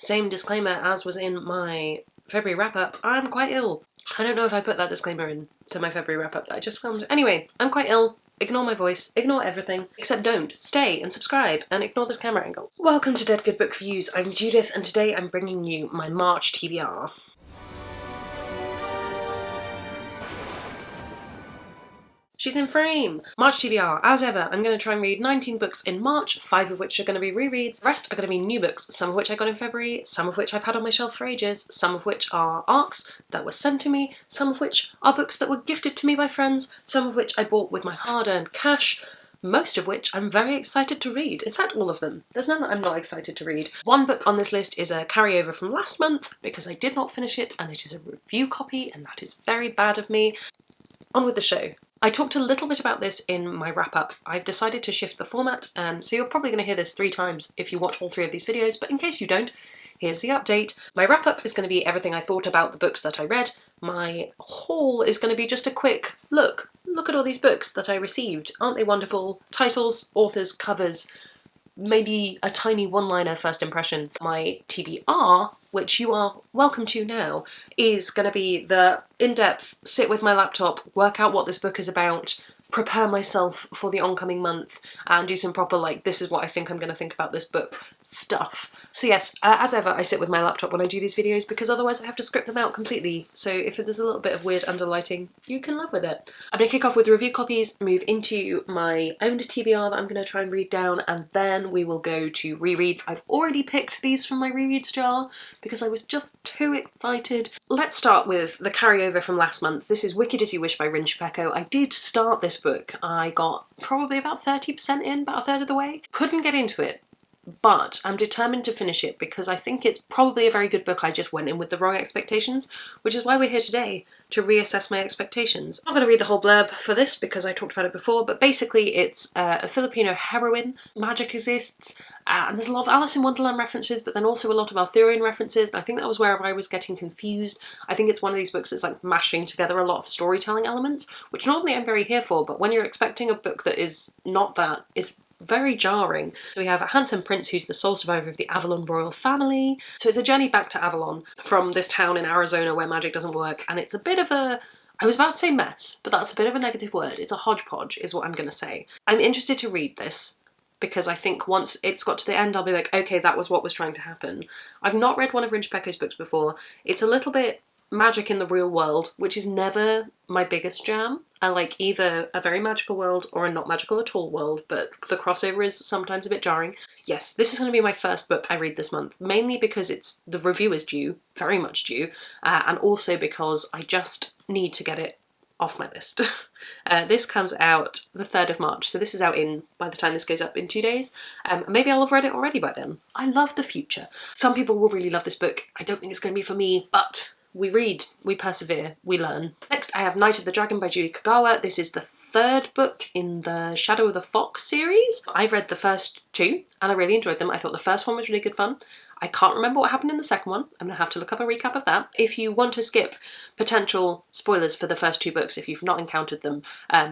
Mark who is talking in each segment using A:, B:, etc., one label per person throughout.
A: Same disclaimer as was in my February wrap-up, I'm quite ill. I don't know if I put that disclaimer in to my February wrap-up that I just filmed. Anyway, I'm quite ill. Ignore my voice, ignore everything, except don't. Stay and subscribe and ignore this camera angle. Welcome to Dead Good Book Reviews. I'm Judith and today I'm bringing you my March TBR. She's in frame! March TBR. As ever, I'm going to try and read 19 books in March, 5 of which are going to be rereads. The rest are going to be new books, some of which I got in February, some of which I've had on my shelf for ages, some of which are ARCs that were sent to me, some of which are books that were gifted to me by friends, some of which I bought with my hard-earned cash, most of which I'm very excited to read. In fact, all of them. There's none that I'm not excited to read. One book on this list is a carryover from last month because I did not finish it and it is a review copy and that is very bad of me. On with the show. I talked a little bit about this in my wrap-up. I've decided to shift the format, so you're probably going to hear this 3 times if you watch all 3 of these videos, but in case you don't, here's the update. My wrap-up is going to be everything I thought about the books that I read. My haul is going to be just a quick look. Look at all these books that I received. Aren't they wonderful? Titles, authors, covers, maybe a tiny one-liner first impression. My TBR, which you are welcome to now, is going to be the in-depth, sit with my laptop, work out what this book is about, prepare myself for the oncoming month, and do some proper, like, this is what I think I'm going to think about this book stuff. So yes, as ever, I sit with my laptop when I do these videos because otherwise I have to script them out completely. So if there's a little bit of weird underlighting, you can live with it. I'm going to kick off with review copies, move into my owned TBR that I'm going to try and read down, and then we will go to rereads. I've already picked these from my rereads jar because I was just too excited. Let's start with the carryover from last month. This is Wicked As You Wish by Rin Chupeco. I did start this book. I got probably about 30% in, about a third of the way. Couldn't get into it, but I'm determined to finish it because I think it's probably a very good book. I just went in with the wrong expectations, which is why we're here today, to reassess my expectations. I'm not going to read the whole blurb for this because I talked about it before, but basically it's a Filipino heroine, magic exists, and there's a lot of Alice in Wonderland references, but then also a lot of Arthurian references, and I think that was where I was getting confused. I think it's one of these books that's like mashing together a lot of storytelling elements, which normally I'm very here for, but when you're expecting a book that is not that, it's very jarring. So we have a handsome prince who's the sole survivor of the Avalon royal family. So it's a journey back to Avalon from this town in Arizona where magic doesn't work, and it's a bit of a, I was about to say mess, but that's a bit of a negative word. It's a hodgepodge is what I'm going to say. I'm interested to read this because I think once it's got to the end I'll be like, okay, that was what was trying to happen. I've not read one of Rin Chupeco's books before. It's a little bit magic in the real world, which is never my biggest jam. I like either a very magical world or a not magical at all world, but the crossover is sometimes a bit jarring. Yes, this is going to be my first book I read this month, mainly because it's the review is due, very much due, and also because I just need to get it off my list. This comes out the 3rd of March, so this is out in, by the time this goes up, in 2 days. Maybe I'll have read it already by then. I love the future. Some people will really love this book. I don't think it's going to be for me, but we read, we persevere, we learn. Next, I have Night of the Dragon by Julie Kagawa. This is the 3rd book in the Shadow of the Fox series. I've read the first 2 and I really enjoyed them. I thought the first one was really good fun. I can't remember what happened in the second one. I'm going to have to look up a recap of that. If you want to skip potential spoilers for the first 2 books, if you've not encountered them,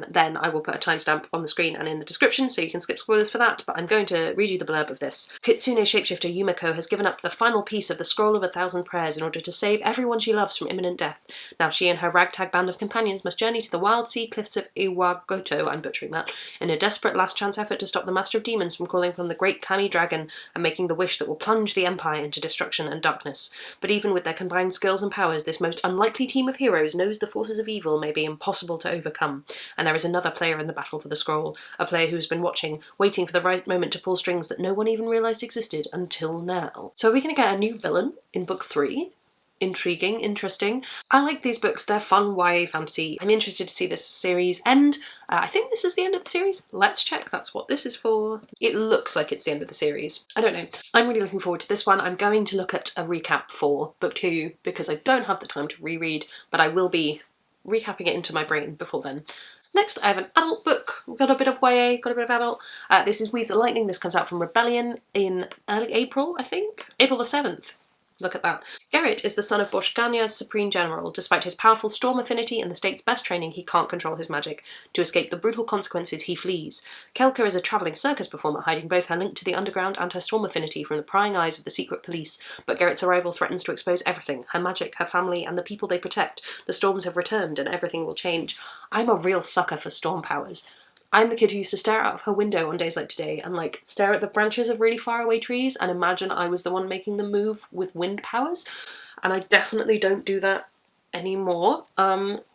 A: then I will put a timestamp on the screen and in the description so you can skip spoilers for that, but I'm going to read you the blurb of this. Kitsune shapeshifter Yumiko has given up the final piece of the Scroll of 1,000 Prayers in order to save everyone she loves from imminent death. Now she and her ragtag band of companions must journey to the wild sea cliffs of Iwagoto, I'm butchering that, in a desperate last-chance effort to stop the Master of Demons from calling upon the great Kami dragon and making the wish that will plunge the Empire into destruction and darkness. But even with their combined skills and powers, this most unlikely team of heroes knows the forces of evil may be impossible to overcome, and there is another player in the battle for the scroll, a player who has been watching, waiting for the right moment to pull strings that no one even realised existed until now. So are we going to get a new villain in book 3? Intriguing, interesting. I like these books, they're fun YA fantasy. I'm interested to see this series end. I think this is the end of the series. Let's check, that's what this is for. It looks like it's the end of the series. I don't know. I'm really looking forward to this one. I'm going to look at a recap for book 2 because I don't have the time to reread, but I will be recapping it into my brain before then. Next, I have an adult book. We've got a bit of YA, got a bit of adult. This is Weave the Lightning. This comes out from Rebellion in early April, I think. April the 7th. Look at that. Gerrit is the son of Boschgania's Supreme General. Despite his powerful storm affinity and the state's best training, he can't control his magic. To escape the brutal consequences, he flees. Kelka is a travelling circus performer, hiding both her link to the underground and her storm affinity from the prying eyes of the secret police. But Gerrit's arrival threatens to expose everything: her magic, her family, and the people they protect. The storms have returned, and everything will change. I'm a real sucker for storm powers. I'm the kid who used to stare out of her window on days like today and like stare at the branches of really far away trees and imagine I was the one making them move with wind powers. And I definitely don't do that anymore.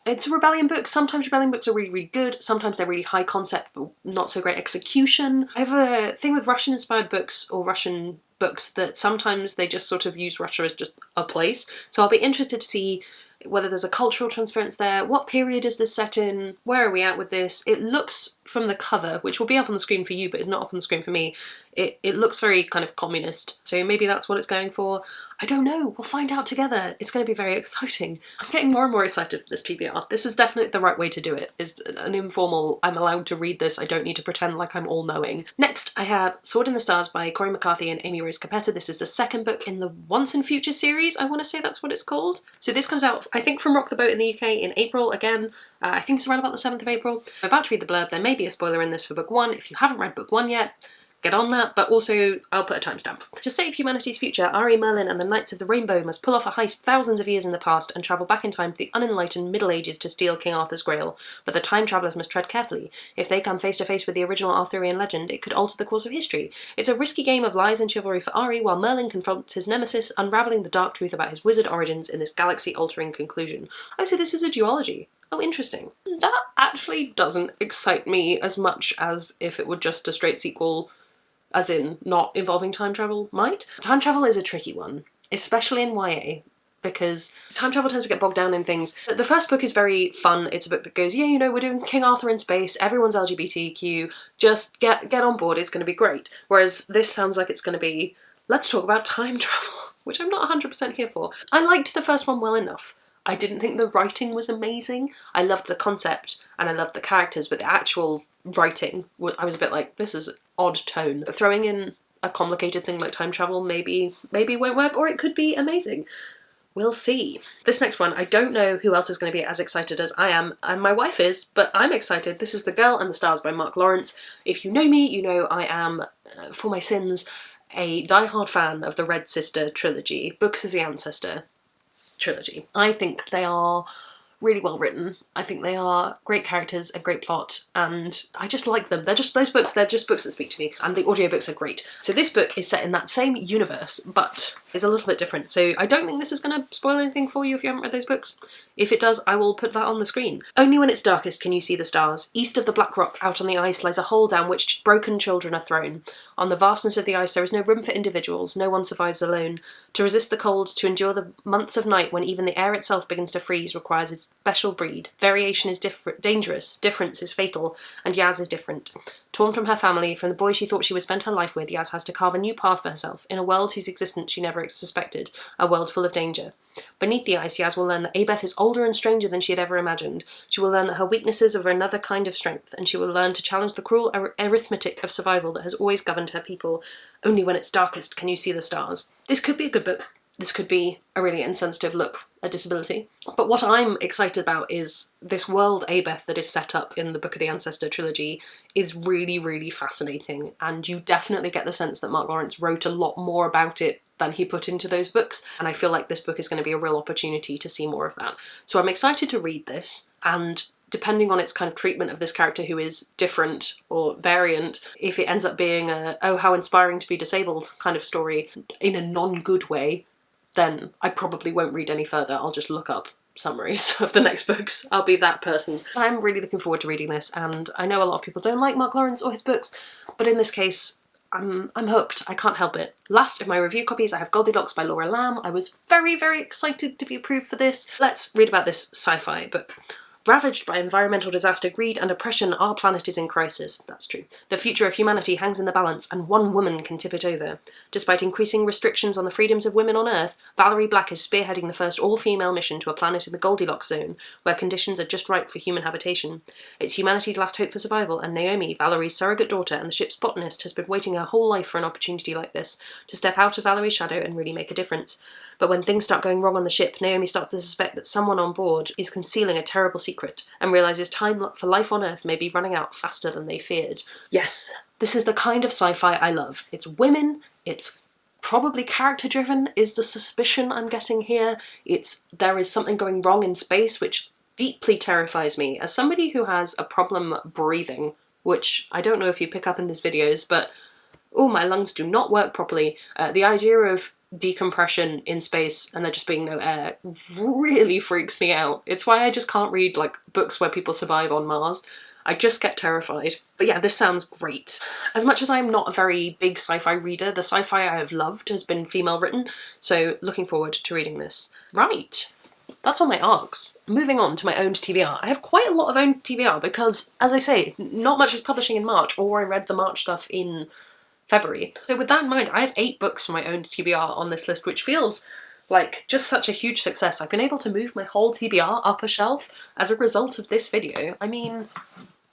A: It's a rebellion book. Sometimes rebellion books are really, really good. Sometimes they're really high concept but not so great execution. I have a thing with Russian inspired books or Russian books that sometimes they just sort of use Russia as just a place. So I'll be interested to see whether there's a cultural transference there. What period is this set in? Where are we at with this? It looks, from the cover, which will be up on the screen for you but is not up on the screen for me, it looks very kind of communist. So maybe that's what it's going for. I don't know. We'll find out together. It's going to be very exciting. I'm getting more and more excited for this TBR. This is definitely the right way to do it. It's an informal, I'm allowed to read this, I don't need to pretend like I'm all-knowing. Next, I have Sword in the Stars by Corey McCarthy and Amy Rose Capetta. This is the second book in the Once and Future series. I want to say that's what it's called. So this comes out, I think, from Rock the Boat in the UK in April again. I think it's around about the 7th of April. I'm about to read the blurb. There may be a spoiler in this for book 1. If you haven't read book 1 yet, get on that, but also I'll put a timestamp. To save humanity's future, Ari, Merlin and the Knights of the Rainbow must pull off a heist thousands of years in the past and travel back in time to the unenlightened Middle Ages to steal King Arthur's Grail. But the time travellers must tread carefully. If they come face to face with the original Arthurian legend, it could alter the course of history. It's a risky game of lies and chivalry for Ari, while Merlin confronts his nemesis, unravelling the dark truth about his wizard origins in this galaxy-altering conclusion. Oh, so this is a duology. Oh, interesting. That actually doesn't excite me as much as if it were just a straight sequel, as in not involving time travel, might. Time travel is a tricky one, especially in YA, because time travel tends to get bogged down in things. The first book is very fun. It's a book that goes, yeah, you know, we're doing King Arthur in space, everyone's LGBTQ, just get on board, it's going to be great. Whereas this sounds like it's going to be, let's talk about time travel, which I'm not 100% here for. I liked the first one well enough. I didn't think the writing was amazing. I loved the concept and I loved the characters, but the actual writing, I was a bit like, this is odd tone. Throwing in a complicated thing like time travel maybe won't work, or it could be amazing. We'll see. This next one, I don't know who else is going to be as excited as I am, and my wife is, but I'm excited. This is The Girl and the Stars by Mark Lawrence. If you know me, you know I am, for my sins, a diehard fan of the Red Sister trilogy, Books of the Ancestor trilogy. I think they are really well written. I think they are great characters, a great plot, and I just like them. They're just those books, they're just books that speak to me, and the audiobooks are great. So this book is set in that same universe, but is a little bit different. So I don't think this is going to spoil anything for you if you haven't read those books. If it does, I will put that on the screen. Only when it's darkest can you see the stars. East of the Black Rock, out on the ice, lies a hole down which broken children are thrown. On the vastness of the ice there is no room for individuals, no one survives alone. To resist the cold, to endure the months of night when even the air itself begins to freeze, requires a special breed. Variation is dangerous, difference is fatal, and Yaz is different. Torn from her family, from the boy she thought she would spend her life with, Yaz has to carve a new path for herself, in a world whose existence she never suspected, a world full of danger. Beneath the ice, Yaz will learn that Abeth is older and stranger than she had ever imagined. She will learn that her weaknesses are another kind of strength, and she will learn to challenge the cruel arithmetic of survival that has always governed her people. Only when it's darkest can you see the stars. This could be a good book. This could be a really insensitive look at disability. But what I'm excited about is this world Abeth that is set up in the Book of the Ancestor trilogy is really, really fascinating, and you definitely get the sense that Mark Lawrence wrote a lot more about it than he put into those books, and I feel like this book is going to be a real opportunity to see more of that. So I'm excited to read this, and depending on its kind of treatment of this character who is different or variant, if it ends up being a, oh, how inspiring to be disabled kind of story in a non-good way, then I probably won't read any further. I'll just look up summaries of the next books. I'll be that person. I'm really looking forward to reading this, and I know a lot of people don't like Mark Lawrence or his books, but in this case, I'm hooked. I can't help it. Last of my review copies, I have Goldilocks by Laura Lamb. I was very, very excited to be approved for this. Let's read about this sci-fi book. Ravaged by environmental disaster, greed and oppression, our planet is in crisis. That's true. The future of humanity hangs in the balance, and one woman can tip it over. Despite increasing restrictions on the freedoms of women on Earth, Valerie Black is spearheading the first all-female mission to a planet in the Goldilocks zone, where conditions are just right for human habitation. It's humanity's last hope for survival, and Naomi, Valerie's surrogate daughter and the ship's botanist, has been waiting her whole life for an opportunity like this, to step out of Valerie's shadow and really make a difference. But when things start going wrong on the ship, Naomi starts to suspect that someone on board is concealing a terrible secret, and realises time for life on Earth may be running out faster than they feared. Yes, this is the kind of sci-fi I love. It's women, it's probably character-driven, is the suspicion I'm getting here. There is something going wrong in space, which deeply terrifies me. As somebody who has a problem breathing, which I don't know if you pick up in these videos, but my lungs do not work properly. The idea of decompression in space and there just being no air really freaks me out. It's why I just can't read like books where people survive on Mars. I just get terrified. But yeah, this sounds great. As much as I'm not a very big sci-fi reader, the sci-fi I have loved has been female written, so looking forward to reading this. Right. That's all my arcs. Moving on to my owned TBR. I have quite a lot of owned TBR because, as I say, not much is publishing in March, or I read the March stuff in February. So with that in mind, I have 8 books from my owned TBR on this list, which feels like just such a huge success. I've been able to move my whole TBR up a shelf as a result of this video. I mean,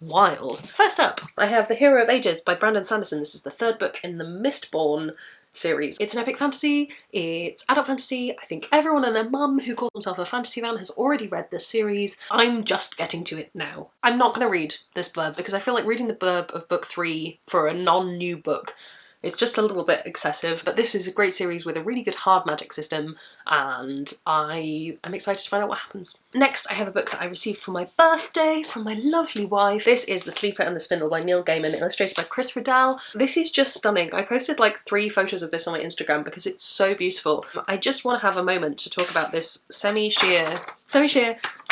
A: wild. First up, I have The Hero of Ages by Brandon Sanderson. This is the 3rd book in the Mistborn series. It's an epic fantasy, it's adult fantasy. I think everyone and their mum who calls himself a fantasy fan has already read this series. I'm just getting to it now. I'm not going to read this blurb because I feel like reading the blurb of book 3 for a non-new book is just a little bit excessive, but this is a great series with a really good hard magic system, and I am excited to find out what happens. Next, I have a book that I received for my birthday from my lovely wife. This is The Sleeper and the Spindle by Neil Gaiman, illustrated by Chris Riddell. This is just stunning. I posted like 3 photos of this on my Instagram because it's so beautiful. I just want to have a moment to talk about this semi-sheer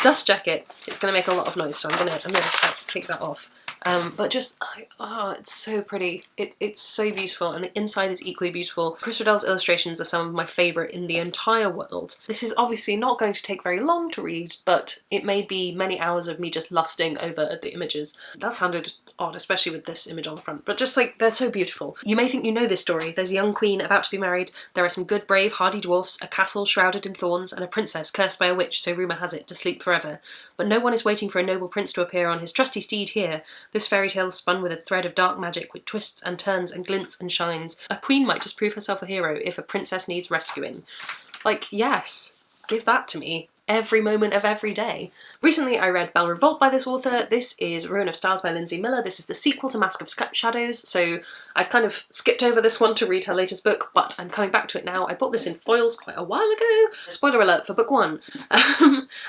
A: dust jacket. It's going to make a lot of noise, so I'm gonna just take that off. But just, it's so pretty. It's so beautiful, and the inside is equally beautiful. Chris Riddell's illustrations are some of my favourite in the entire world. This is obviously not going to take very long to read, but it may be many hours of me just lusting over the images. That sounded odd, especially with this image on the front, but just like, they're so beautiful. You may think you know this story. There's a young queen about to be married, there are some good, brave, hardy dwarfs, a castle shrouded in thorns, and a princess cursed by a witch, so rumour has it, to sleep forever. But no one is waiting for a noble prince to appear on his trusty steed here. This fairy tale is spun with a thread of dark magic, which twists and turns and glints and shines. A queen might just prove herself a hero if a princess needs rescuing. Like, yes, give that to me. Every moment of every day. Recently I read Belle Revolt by this author. This is Ruin of Stars by Lindsay Miller. This is the sequel to Mask of Shadows, so I've kind of skipped over this one to read her latest book, but I'm coming back to it now. I bought this in foils quite a while ago. Spoiler alert for book 1.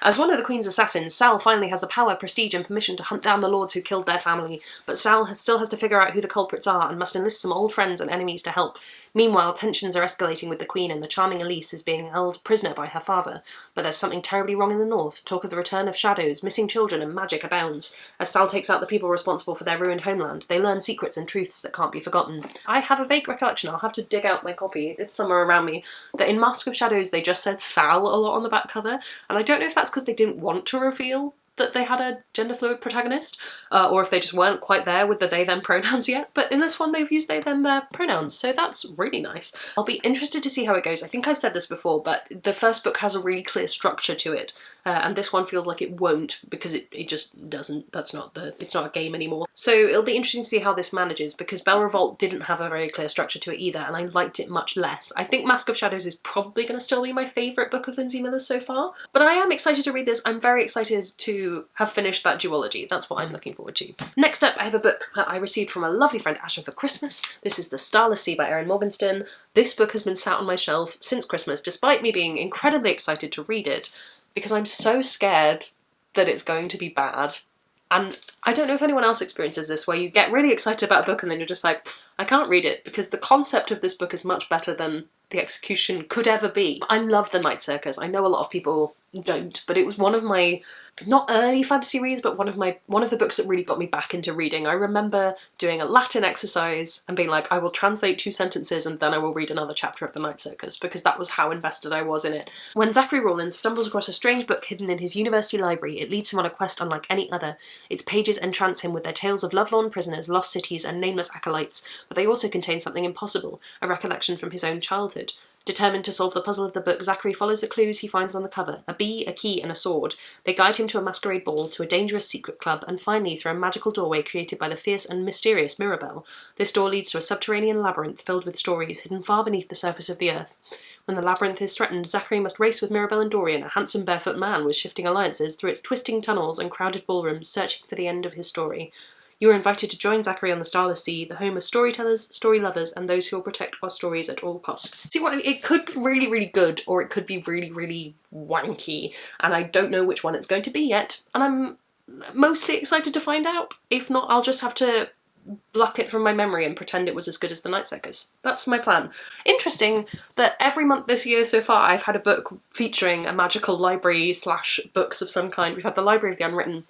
A: As one of the Queen's assassins, Sal finally has the power, prestige and permission to hunt down the lords who killed their family, but Sal still has to figure out who the culprits are and must enlist some old friends and enemies to help. Meanwhile, tensions are escalating with the Queen, and the charming Elise is being held prisoner by her father. But there's something terribly wrong in the north. Talk of the return of shadows, missing children, and magic abounds. As Sal takes out the people responsible for their ruined homeland, they learn secrets and truths that can't be forgotten. I have a vague recollection, I'll have to dig out my copy, it's somewhere around me, that in Mask of Shadows they just said Sal a lot on the back cover, and I don't know if that's because they didn't want to reveal that they had a gender-fluid protagonist, or if they just weren't quite there with the they-them pronouns yet, but in this one they've used they-them-their pronouns, so that's really nice. I'll be interested to see how it goes. I think I've said this before, but the first book has a really clear structure to it, and this one feels like it won't, because it just doesn't. It's not a game anymore. So it'll be interesting to see how this manages, because Belle Revolt didn't have a very clear structure to it either, and I liked it much less. I think Mask of Shadows is probably going to still be my favourite book of Lindsay Miller's so far, but I am excited to read this. I'm very excited to have finished that duology. That's what I'm looking forward to. Next up, I have a book that I received from a lovely friend Asher for Christmas. This is The Starless Sea by Erin Morgenstern. This book has been sat on my shelf since Christmas, despite me being incredibly excited to read it, because I'm so scared that it's going to be bad. And I don't know if anyone else experiences this, where you get really excited about a book and then you're just like, I can't read it, because the concept of this book is much better than the execution could ever be. I love The Night Circus. I know a lot of people don't, but it was one of my, not early fantasy reads, but one of the books that really got me back into reading. I remember doing a Latin exercise and being like, I will translate 2 sentences and then I will read another chapter of The Night Circus, because that was how invested I was in it. When Zachary Rawlins stumbles across a strange book hidden in his university library, it leads him on a quest unlike any other. Its pages entrance him with their tales of lovelorn prisoners, lost cities, and nameless acolytes, but they also contain something impossible, a recollection from his own childhood. Determined to solve the puzzle of the book, Zachary follows the clues he finds on the cover: a bee, a key, and a sword. They guide him to a masquerade ball, to a dangerous secret club, and finally through a magical doorway created by the fierce and mysterious Mirabelle. This door leads to a subterranean labyrinth filled with stories hidden far beneath the surface of the earth. When the labyrinth is threatened, Zachary must race with Mirabelle and Dorian, a handsome barefoot man with shifting alliances, through its twisting tunnels and crowded ballrooms, searching for the end of his story. You are invited to join Zachary on the Starless Sea, the home of storytellers, story lovers, and those who will protect our stories at all costs. See what I mean? It could be really, really good, or it could be really, really wanky, and I don't know which one it's going to be yet, and I'm mostly excited to find out. If not, I'll just have to pluck it from my memory and pretend it was as good as The Night Circus. That's my plan. Interesting that every month this year so far I've had a book featuring a magical library / books of some kind. We've had The Library of the Unwritten,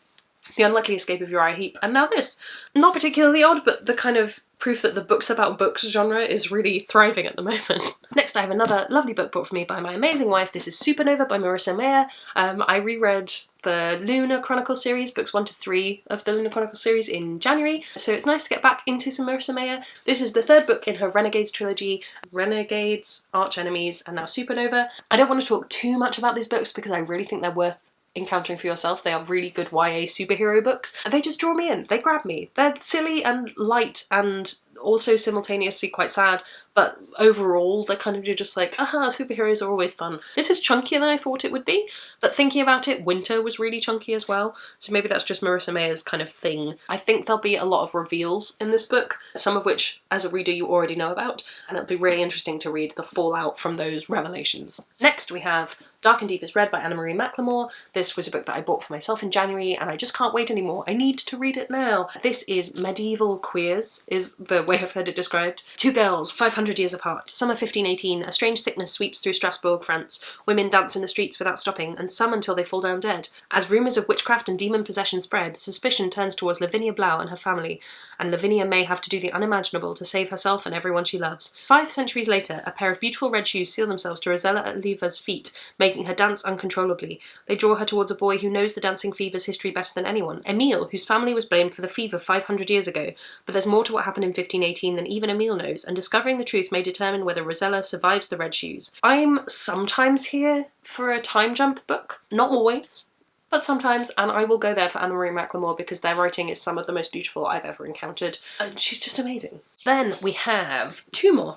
A: The Unlikely Escape of Uriah Heep, and now this. Not particularly odd, but the kind of proof that the books about books genre is really thriving at the moment. Next, I have another lovely book brought for me by my amazing wife. This is Supernova by Marissa Meyer. I reread the Lunar Chronicles series, books 1 to 3 of the Lunar Chronicles series in January, so it's nice to get back into some Marissa Meyer. This is the 3rd book in her Renegades trilogy: Renegades, Arch Enemies, and now Supernova. I don't want to talk too much about these books because I really think they're worth encountering for yourself. They are really good YA superhero books. They just draw me in. They grab me. They're silly and light and also simultaneously quite sad, but overall they're kind of just like, aha, superheroes are always fun. This is chunkier than I thought it would be, but thinking about it, Winter was really chunky as well, so maybe that's just Marissa Meyer's kind of thing. I think there'll be a lot of reveals in this book, some of which as a reader you already know about, and it'll be really interesting to read the fallout from those revelations. Next we have Dark and Deep is Red by Anna Marie McLemore. This was a book that I bought for myself in January and I just can't wait anymore. I need to read it now. This is medieval queers, is the way I've heard it described. 2 girls, 500 years apart. Summer 1518, a strange sickness sweeps through Strasbourg, France. Women dance in the streets without stopping, and some until they fall down dead. As rumours of witchcraft and demon possession spread, suspicion turns towards Lavinia Blau and her family, and Lavinia may have to do the unimaginable to save herself and everyone she loves. 5 centuries later, a pair of beautiful red shoes seal themselves to Rosella Leva's feet, making her dance uncontrollably. They draw her towards a boy who knows the dancing fever's history better than anyone, Emile, whose family was blamed for the fever 500 years ago. But there's more to what happened in 1518 than even Emile knows, and discovering the truth may determine whether Rosella survives the red shoes. I'm sometimes here for a time jump book. Not always, but sometimes, and I will go there for Anna Marie McLemore because their writing is some of the most beautiful I've ever encountered, and she's just amazing. Then we have two more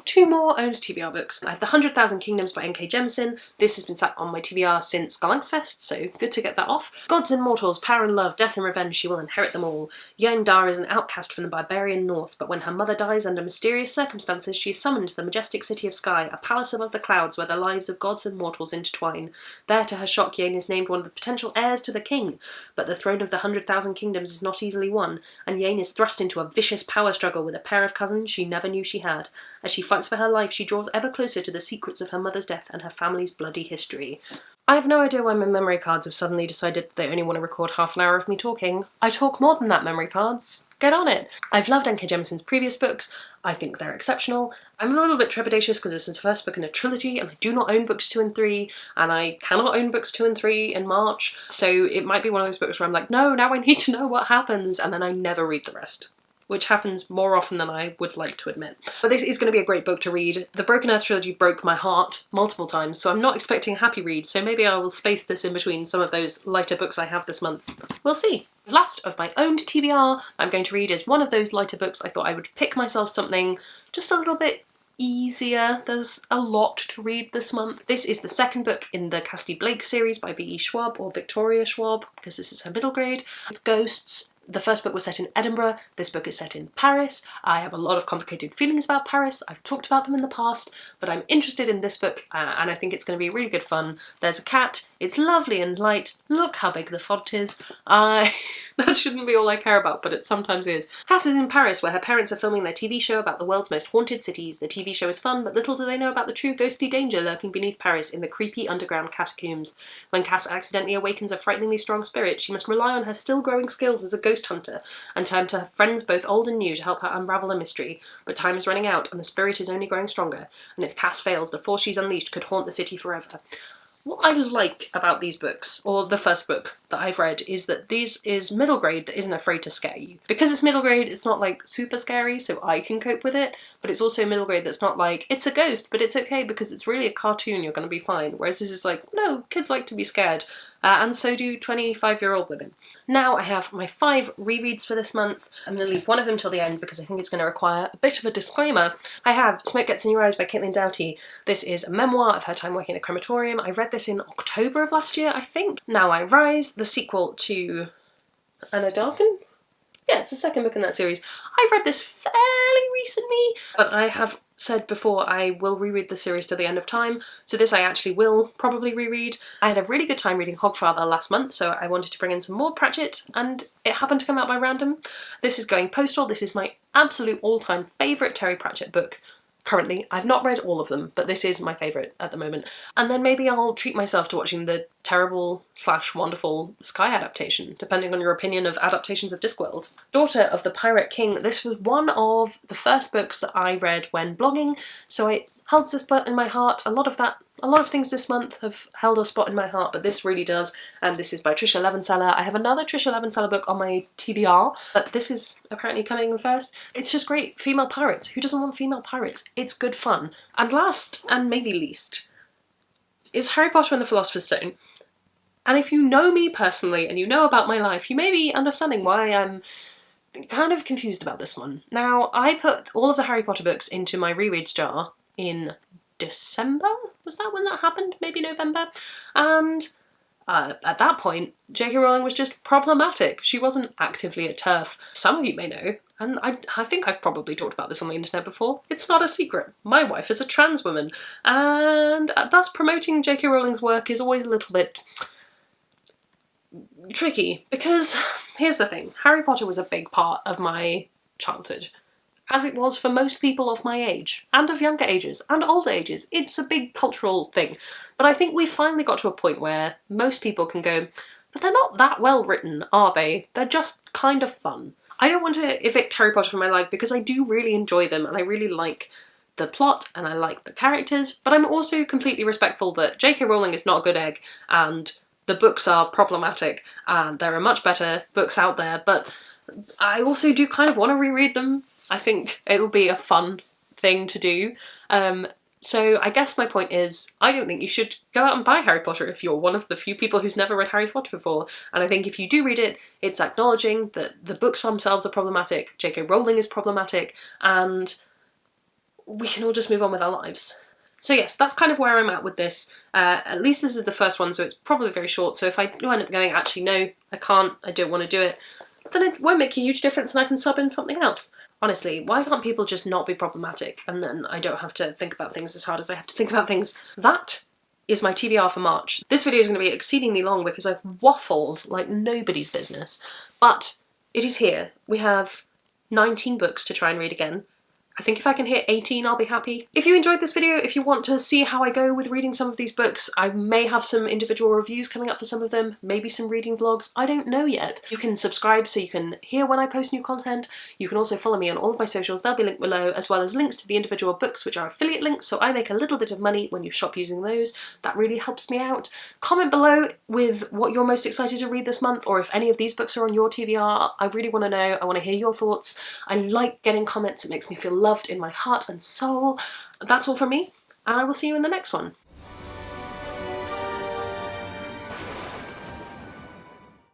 A: owned TBR books. I have The 100,000 Kingdoms by N.K. Jemisin. This has been sat on my TBR since Goldilocks Fest, so good to get that off. Gods and mortals, power and love, death and revenge, she will inherit them all. Yen Dar is an outcast from the barbarian north, but when her mother dies under mysterious circumstances, she is summoned to the majestic city of Sky, a palace above the clouds where the lives of gods and mortals intertwine. There, to her shock, Yen is named one of the potential heirs to the king, but the throne of the 100,000 Kingdoms is not easily won, and Yen is thrust into a vicious power struggle with a pair of cousins she never knew she had. As she fights for her life, she draws ever closer to the secrets of her mother's death and her family's bloody history. I have no idea why my memory cards have suddenly decided that they only want to record half an hour of me talking. I talk more than that, memory cards. Get on it. I've loved N.K. Jemisin's previous books. I think they're exceptional. I'm a little bit trepidatious because this is the first book in a trilogy and I do not own books 2 and 3, and I cannot own books 2 and 3 in March, so it might be one of those books where I'm like, no, now I need to know what happens, and then I never read the rest, which happens more often than I would like to admit. But this is going to be a great book to read. The Broken Earth trilogy broke my heart multiple times, so I'm not expecting a happy read, so maybe I will space this in between some of those lighter books I have this month. We'll see. The last of my owned TBR I'm going to read is one of those lighter books. I thought I would pick myself something just a little bit easier. There's a lot to read this month. This is the second book in the Cassidy Blake series by V.E. Schwab, or Victoria Schwab, because this is her middle grade. It's Ghosts. The first book was set in Edinburgh, this book is set in Paris. I have a lot of complicated feelings about Paris, I've talked about them in the past, but I'm interested in this book and I think it's going to be really good fun. There's a cat, it's lovely and light, look how big the font is. I That shouldn't be all I care about, but it sometimes is. Cass is in Paris, where her parents are filming their TV show about the world's most haunted cities. The TV show is fun, but little do they know about the true ghostly danger lurking beneath Paris in the creepy underground catacombs. When Cass accidentally awakens a frighteningly strong spirit, she must rely on her still-growing skills as a ghost hunter and turn to her friends both old and new to help her unravel a mystery. But time is running out, and the spirit is only growing stronger, and if Cass fails, the force she's unleashed could haunt the city forever. What I like about these books, or the first book that I've read, is that this is middle grade that isn't afraid to scare you. Because it's middle grade, it's not like super scary, so I can cope with it, but it's also middle grade that's not like, it's a ghost, but it's okay because it's really a cartoon, you're gonna be fine. Whereas this is like, no, kids like to be scared. And so do 25-year-old women. Now I have my 5 rereads for this month. I'm going to leave one of them till the end because I think it's going to require a bit of a disclaimer. I have Smoke Gets in Your Eyes by Caitlin Doughty. This is a memoir of her time working in a crematorium. I read this in October of last year, I think. Now I Rise, the sequel to Anna Darken? Yeah, it's the second book in that series. I read this fairly recently, but I have said before I will reread the series to the end of time, so this I actually will probably reread. I had a really good time reading Hogfather last month, so I wanted to bring in some more Pratchett, and it happened to come out by random. This is going Postal. This is my absolute all-time favourite Terry Pratchett book. Currently, I've not read all of them, but this is my favourite at the moment. And then maybe I'll treat myself to watching the terrible/wonderful Sky adaptation, depending on your opinion of adaptations of Discworld. Daughter of the Pirate King. This was one of the first books that I read when blogging, so it held a spot in my heart. A lot of things this month have held a spot in my heart, but this really does. And this is by Trisha Levenseller. I have another Trisha Levenseller book on my TBR, but this is apparently coming in first. It's just great. Female pirates. Who doesn't want female pirates? It's good fun. And last, and maybe least, is Harry Potter and the Philosopher's Stone. And if you know me personally and you know about my life, you may be understanding why I'm kind of confused about this one. Now, I put all of the Harry Potter books into my rereads jar in December? Was that when that happened? Maybe November? And at that point, J.K. Rowling was just problematic. She wasn't actively a TERF. Some of you may know, and I think I've probably talked about this on the internet before. It's not a secret. My wife is a trans woman, and thus promoting J.K. Rowling's work is always a little bit tricky, because here's the thing. Harry Potter was a big part of my childhood, as it was for most people of my age, and of younger ages, and older ages. It's a big cultural thing. But I think we've finally got to a point where most people can go, but they're not that well written, are they? They're just kind of fun. I don't want to evict Harry Potter from my life because I do really enjoy them, and I really like the plot, and I like the characters, but I'm also completely respectful that J.K. Rowling is not a good egg, and the books are problematic, and there are much better books out there, but I also do kind of want to reread them. I think it'll be a fun thing to do. So I guess my point is, I don't think you should go out and buy Harry Potter if you're one of the few people who's never read Harry Potter before. And I think if you do read it, it's acknowledging that the books themselves are problematic, J.K. Rowling is problematic, and we can all just move on with our lives. So yes, that's kind of where I'm at with this. At least this is the first one, so it's probably very short. So if I do end up going, actually no, I can't, I don't want to do it, then it won't make a huge difference and I can sub in something else. Honestly, why can't people just not be problematic, and then I don't have to think about things as hard as I have to think about things? That is my TBR for March. This video is going to be exceedingly long because I've waffled like nobody's business, but it is here. We have 19 books to try and read again. I think if I can hit 18, I'll be happy. If you enjoyed this video, if you want to see how I go with reading some of these books, I may have some individual reviews coming up for some of them, maybe some reading vlogs, I don't know yet. You can subscribe so you can hear when I post new content. You can also follow me on all of my socials, they'll be linked below, as well as links to the individual books which are affiliate links, so I make a little bit of money when you shop using those. That really helps me out. Comment below with what you're most excited to read this month, or if any of these books are on your TBR. I really want to know, I want to hear your thoughts. I like getting comments, it makes me feel loved in my heart and soul. That's all from me, and I will see you in the next one.